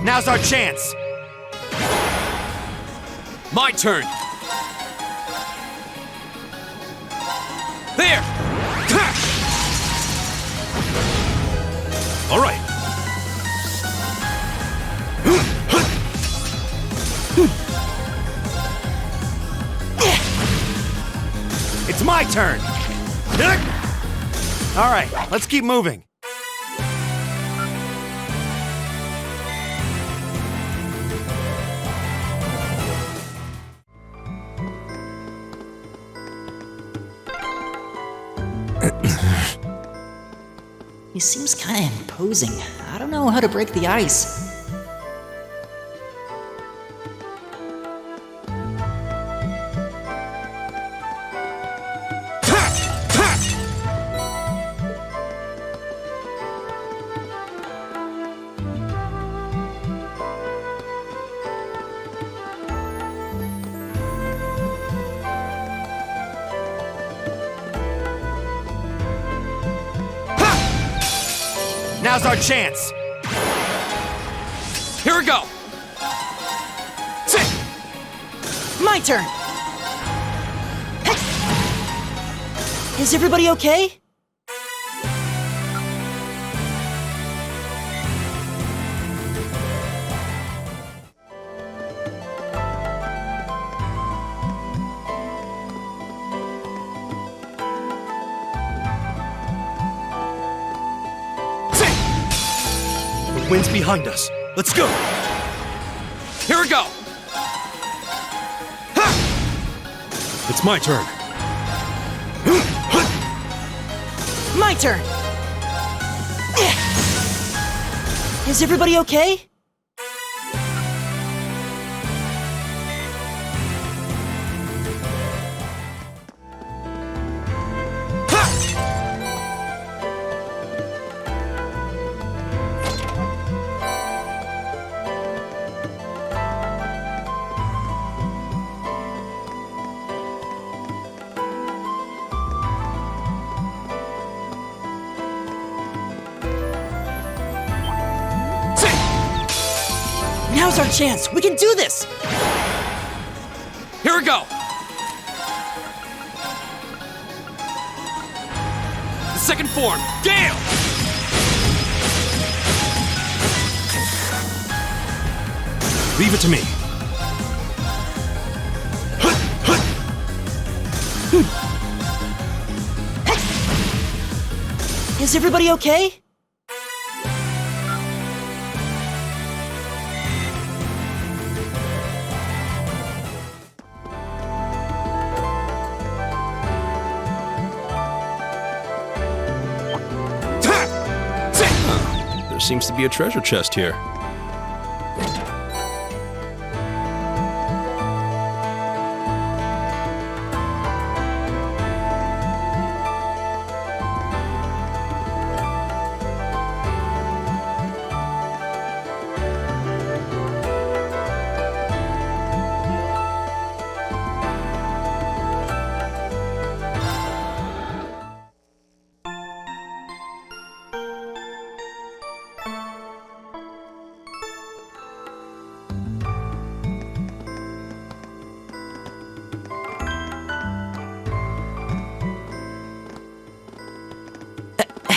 Now's our chance! My turn! There! All right. It's my turn! All right, let's keep moving. He seems kinda imposing. I don't know how to break the ice. Now's our chance! Here we go! My turn! Is everybody okay? The wind's behind us. Let's go! Here we go! It's my turn. My turn! Is everybody okay? Now's our chance! We can do this! Here we go! The second form, Gale! Leave it to me. Is everybody okay? There seems to be a treasure chest here.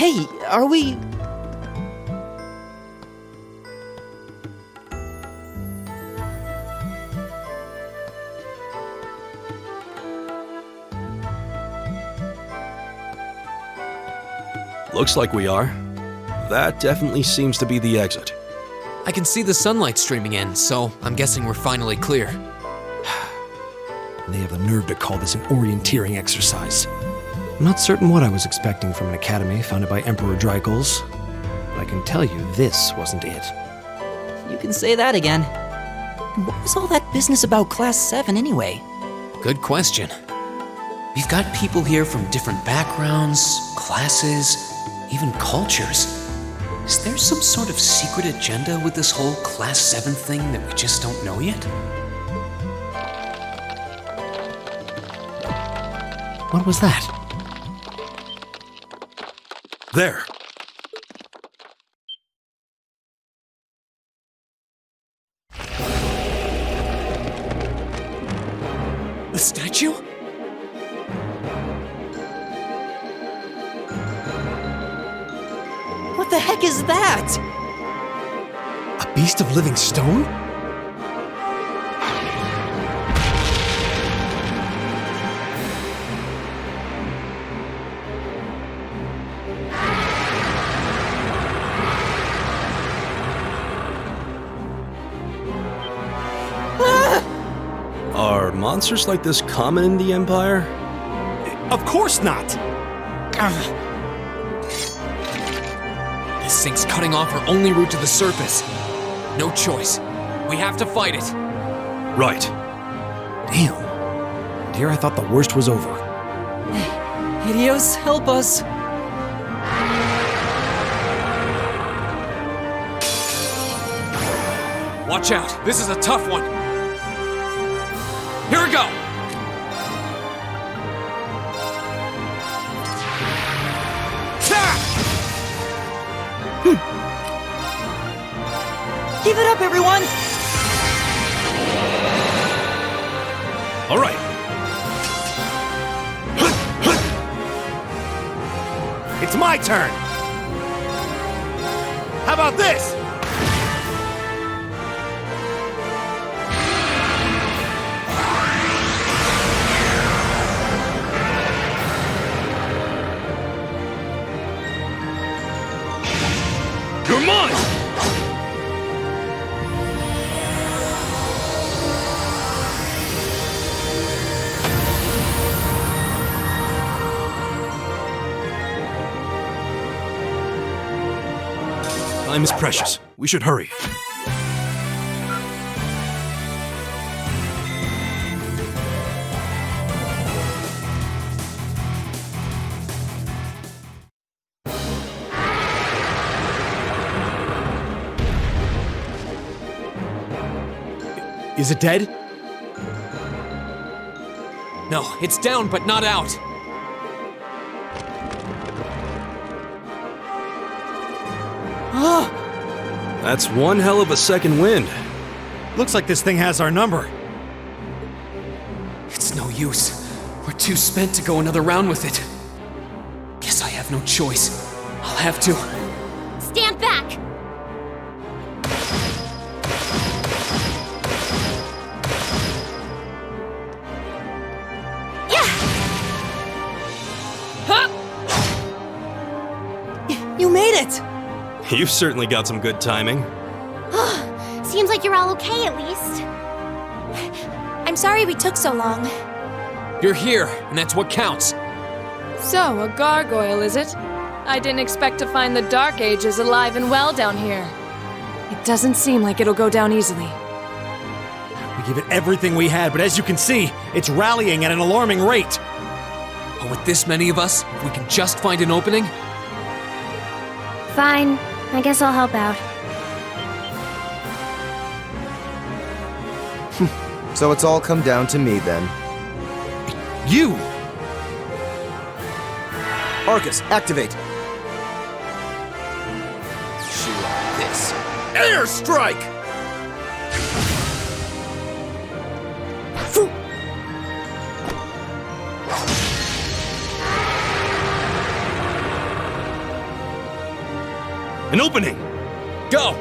Hey, are we... Looks like we are. That definitely seems to be the exit. I can see the sunlight streaming in, so I'm guessing we're finally clear. They have the nerve to call this an orienteering exercise. I'm not certain what I was expecting from an academy founded by Emperor Dreikels, but I can tell you this wasn't it. You can say that again. What was all that business about Class 7 anyway? Good question. We've got people here from different backgrounds, classes, even cultures. Is there some sort of secret agenda with this whole Class 7 thing that we just don't know yet? What was that? There. The statue? What the heck is that? A beast of living stone? Are monsters like this common in the Empire? Of course not! This thing's cutting off our only route to the surface. No choice. We have to fight it. Right. Damn. Dear, I thought the worst was over. Idios, help us. Watch out. This is a tough one. Here we go. Give it up, everyone! All right. It's my turn! How about this? You're mine! Time is precious. We should hurry. Is it dead? No, it's down but not out. That's one hell of a second wind. Looks like this thing has our number. It's no use. We're too spent to go another round with it. Guess I have no choice. I'll have to. Stand back! Yeah! Huh! You made it! You've certainly got some good timing. Seems like you're all okay at least. I'm sorry we took so long. You're here, and that's what counts. So, a gargoyle, is it? I didn't expect to find the Dark Ages alive and well down here. It doesn't seem like it'll go down easily. We gave it everything we had, but as you can see, it's rallying at an alarming rate. But with this many of us, if we can just find an opening, Fine. I guess I'll help out. So it's all come down to me then. You! Arcus, activate! Shoot this. Airstrike! An opening! go!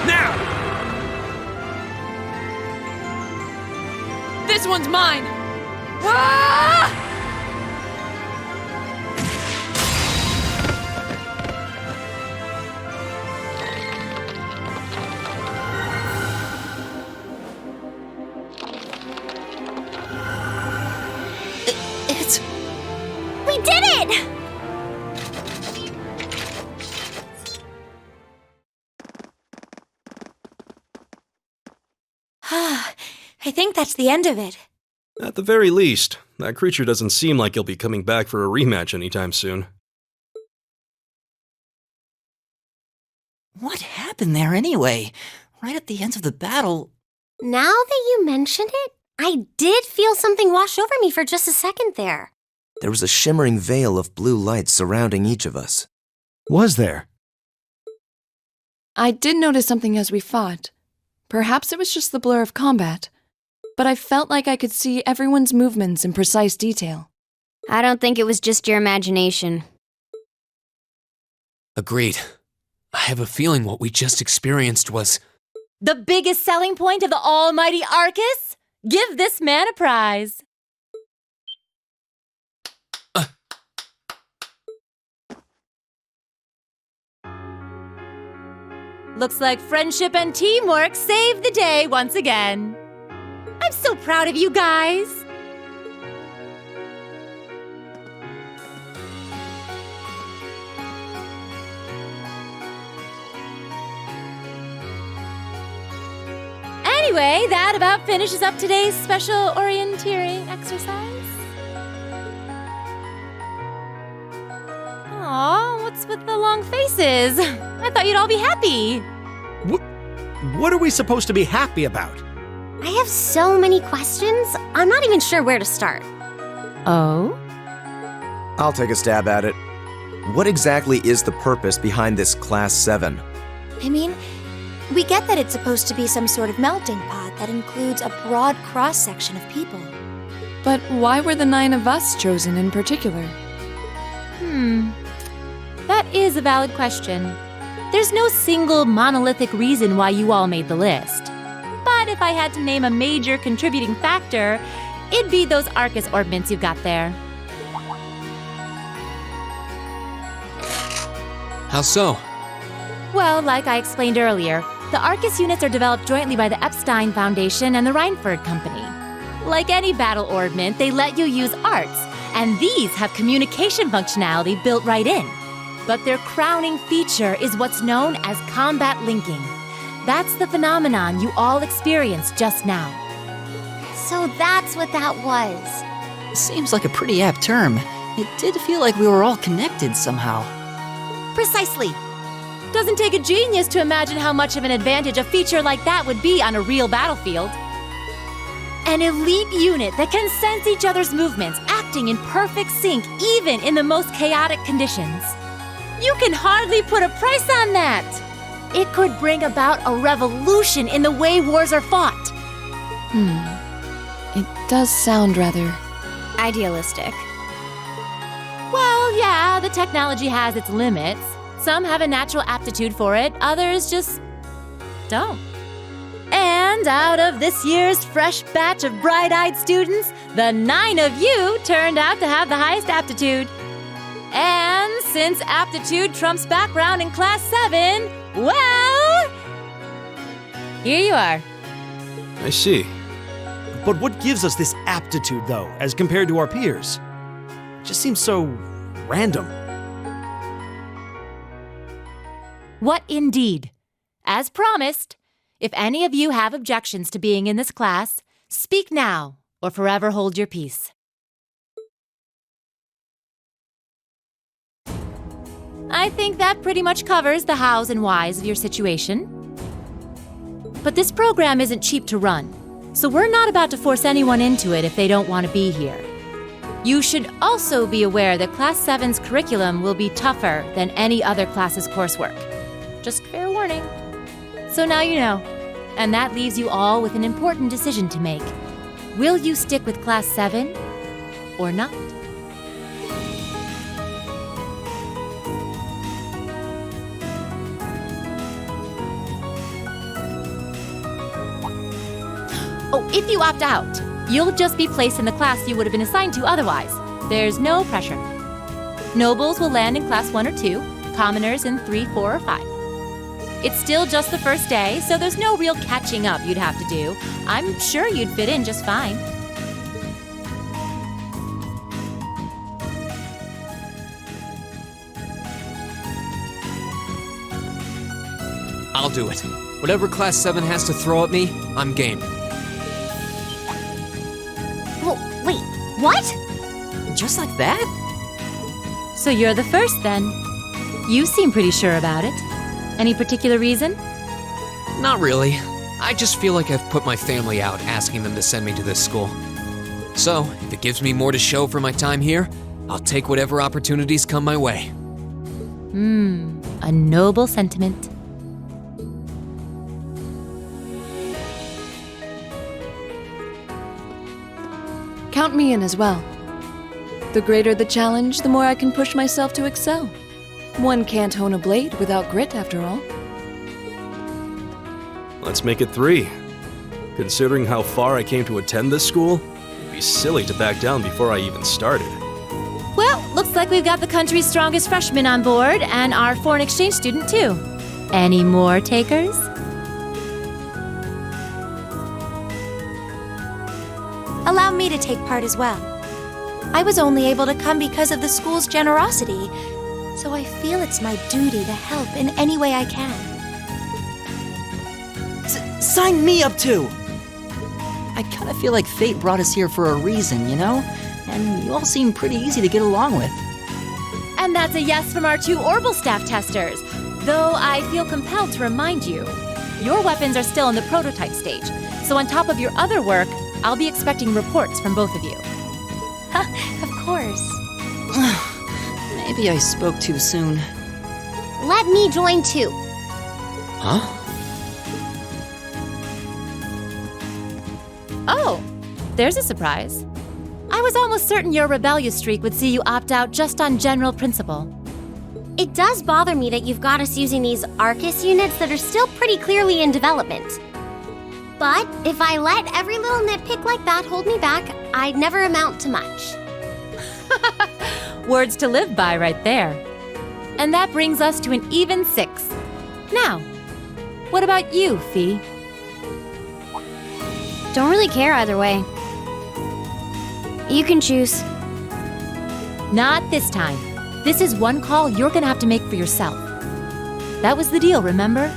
Now! This one's mine! Ah! We did it! I think that's the end of it. At the very least, that creature doesn't seem like he'll be coming back for a rematch anytime soon. What happened there anyway? Right at the end of the battle. Now that you mention it, I did feel something wash over me for just a second there. There was a shimmering veil of blue light surrounding each of us. Was there? I did notice something as we fought. Perhaps it was just the blur of combat, but I felt like I could see everyone's movements in precise detail. I don't think it was just your imagination. Agreed. I have a feeling what we just experienced was... The biggest selling point of the almighty Arcus? Give this man a prize. Looks like friendship and teamwork saved the day once again. I'm so proud of you guys. Anyway, that about finishes up today's special orienteering exercise. Aw, what's with the long faces? I thought you'd all be happy. What are we supposed to be happy about? I have so many questions, I'm not even sure where to start. Oh? I'll take a stab at it. What exactly is the purpose behind this Class 7? I mean, we get that it's supposed to be some sort of melting pot that includes a broad cross-section of people. But why were the 9 of us chosen in particular? That is a valid question. There's no single monolithic reason why you all made the list. But if I had to name a major contributing factor, it'd be those Arcus orbments you've got there. How so? Well, like I explained earlier, the Arcus units are developed jointly by the Epstein Foundation and the Reinford Company. Like any battle orbment, they let you use arts, and these have communication functionality built right in. But their crowning feature is what's known as combat linking. That's the phenomenon you all experienced just now. So that's what that was. Seems like a pretty apt term. It did feel like we were all connected somehow. Precisely. Doesn't take a genius to imagine how much of an advantage a feature like that would be on a real battlefield. An elite unit that can sense each other's movements, acting in perfect sync even in the most chaotic conditions. You can hardly put a price on that. It could bring about a revolution in the way wars are fought. It does sound rather... Idealistic. Well, yeah, the technology has its limits. Some have a natural aptitude for it, others just don't. And out of this year's fresh batch of bright-eyed students, the 9 of you turned out to have the highest aptitude. And since aptitude trumps background in Class 7, well, here you are. I see. But what gives us this aptitude, though, as compared to our peers? It just seems so random. What indeed? As promised, if any of you have objections to being in this class, speak now or forever hold your peace. I think that pretty much covers the hows and whys of your situation. But this program isn't cheap to run, so we're not about to force anyone into it if they don't want to be here. You should also be aware that Class 7's curriculum will be tougher than any other class's coursework. Just fair warning. So now you know, and that leaves you all with an important decision to make. Will you stick with Class 7 or not? Oh, if you opt out, you'll just be placed in the class you would have been assigned to otherwise. There's no pressure. Nobles will land in Class 1 or 2, commoners in 3, 4, or 5. It's still just the first day, so there's no real catching up you'd have to do. I'm sure you'd fit in just fine. I'll do it. Whatever Class 7 has to throw at me, I'm game. Oh, wait, what? Just like that? So you're the first then. You seem pretty sure about it. Any particular reason? Not really. I just feel like I've put my family out asking them to send me to this school. So, if it gives me more to show for my time here, I'll take whatever opportunities come my way. A noble sentiment. Count me in as well. The greater the challenge, the more I can push myself to excel. One can't hone a blade without grit, after all. Let's make it 3. Considering how far I came to attend this school, it'd be silly to back down before I even started. Well, looks like we've got the country's strongest freshman on board, and our foreign exchange student too. Any more takers? Allow me to take part as well. I was only able to come because of the school's generosity, so I feel it's my duty to help in any way I can. Sign me up too! I kinda feel like fate brought us here for a reason, you know? And you all seem pretty easy to get along with. And that's a yes from our 2 Orbital staff testers. Though I feel compelled to remind you, your weapons are still in the prototype stage. So on top of your other work, I'll be expecting reports from both of you. Of course. Maybe I spoke too soon. Let me join too. Huh? Oh, there's a surprise. I was almost certain your rebellious streak would see you opt out just on general principle. It does bother me that you've got us using these Arcus units that are still pretty clearly in development. But if I let every little nitpick like that hold me back, I'd never amount to much. Words to live by right there. And that brings us to an even 6. Now, what about you, Fee? Don't really care either way. You can choose. Not this time. This is one call you're gonna have to make for yourself. That was the deal, remember?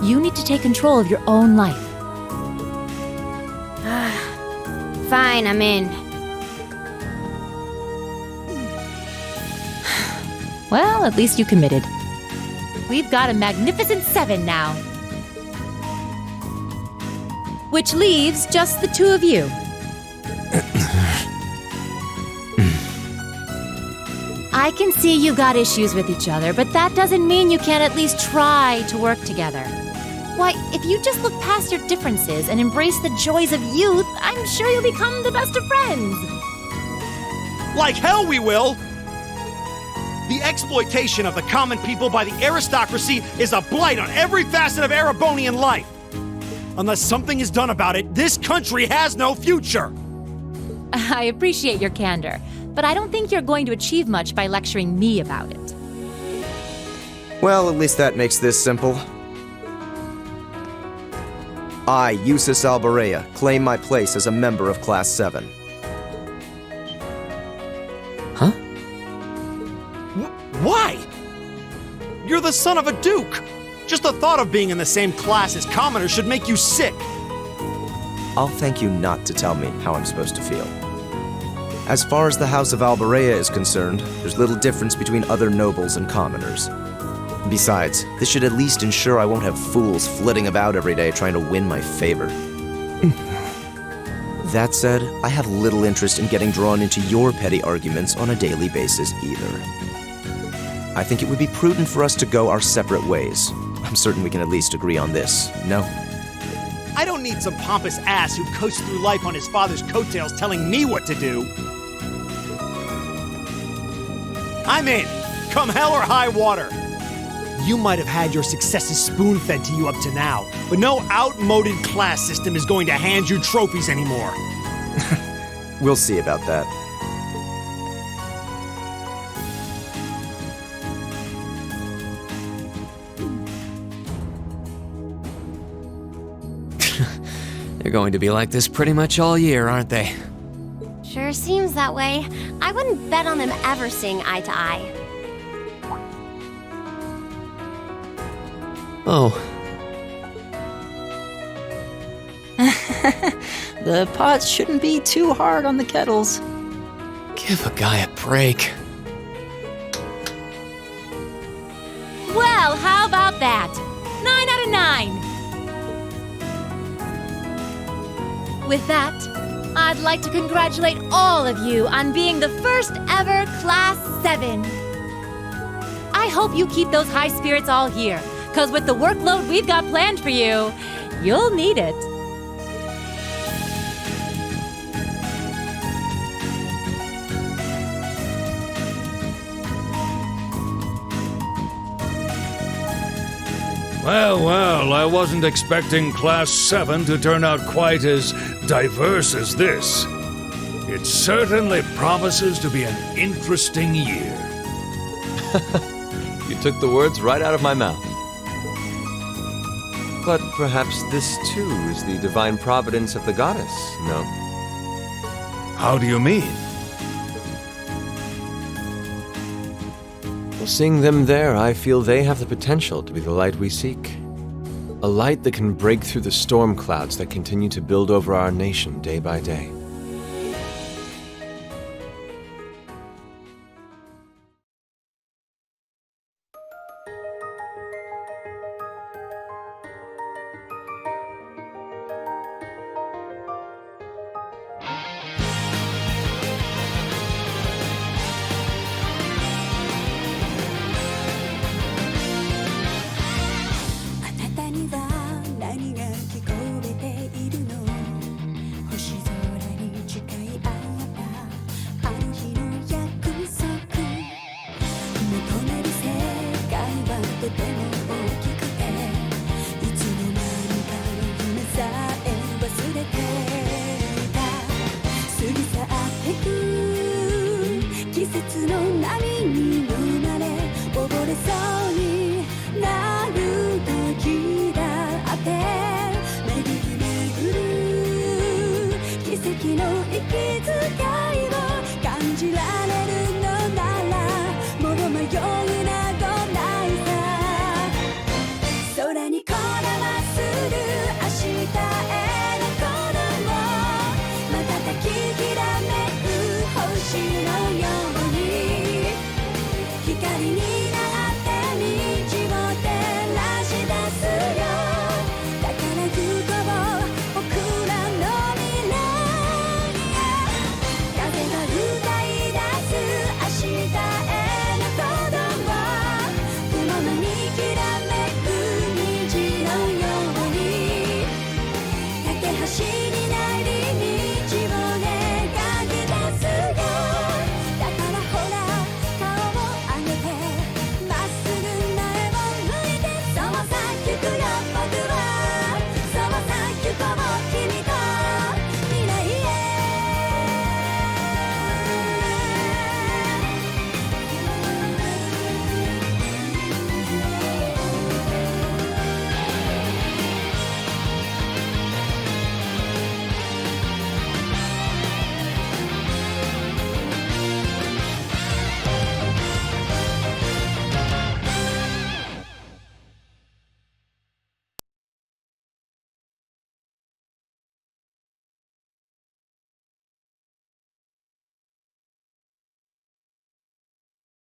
You need to take control of your own life. Fine, I'm in. Well, at least you committed. We've got a magnificent 7 now. Which leaves just the 2 of you. I can see you got issues with each other, but that doesn't mean you can't at least try to work together. Why, if you just look past your differences and embrace the joys of youth, I'm sure you'll become the best of friends. Like hell we will! The exploitation of the common people by the aristocracy is a blight on every facet of Erebonian life. Unless something is done about it, this country has no future. I appreciate your candor, but I don't think you're going to achieve much by lecturing me about it. Well, at least that makes this simple. I, Eustace Alborea, claim my place as a member of Class 7. Huh? Why? You're the son of a duke. Just the thought of being in the same class as commoners should make you sick. I'll thank you not to tell me how I'm supposed to feel. As far as the House of Alborea is concerned, there's little difference between other nobles and commoners. Besides, this should at least ensure I won't have fools flitting about every day trying to win my favor. That said, I have little interest in getting drawn into your petty arguments on a daily basis either. I think it would be prudent for us to go our separate ways. I'm certain we can at least agree on this, no? I don't need some pompous ass who coasts through life on his father's coattails telling me what to do. I'm in, come hell or high water. You might have had your successes spoon-fed to you up to now, but no outmoded class system is going to hand you trophies anymore. We'll see about that. They're going to be like this pretty much all year, aren't they? Sure seems that way. I wouldn't bet on them ever seeing eye to eye. Oh. The pots shouldn't be too hard on the kettles. Give a guy a break. Well, how about that? 9 out of 9. With that, I'd like to congratulate all of you on being the first ever Class 7. I hope you keep those high spirits all year, because with the workload we've got planned for you, you'll need it. Well, I wasn't expecting Class 7 to turn out quite as diverse as this. It certainly promises to be an interesting year. You took the words right out of my mouth. But perhaps this too is the divine providence of the goddess, no? How do you mean? Well, seeing them there, I feel they have the potential to be the light we seek. A light that can break through the storm clouds that continue to build over our nation day by day.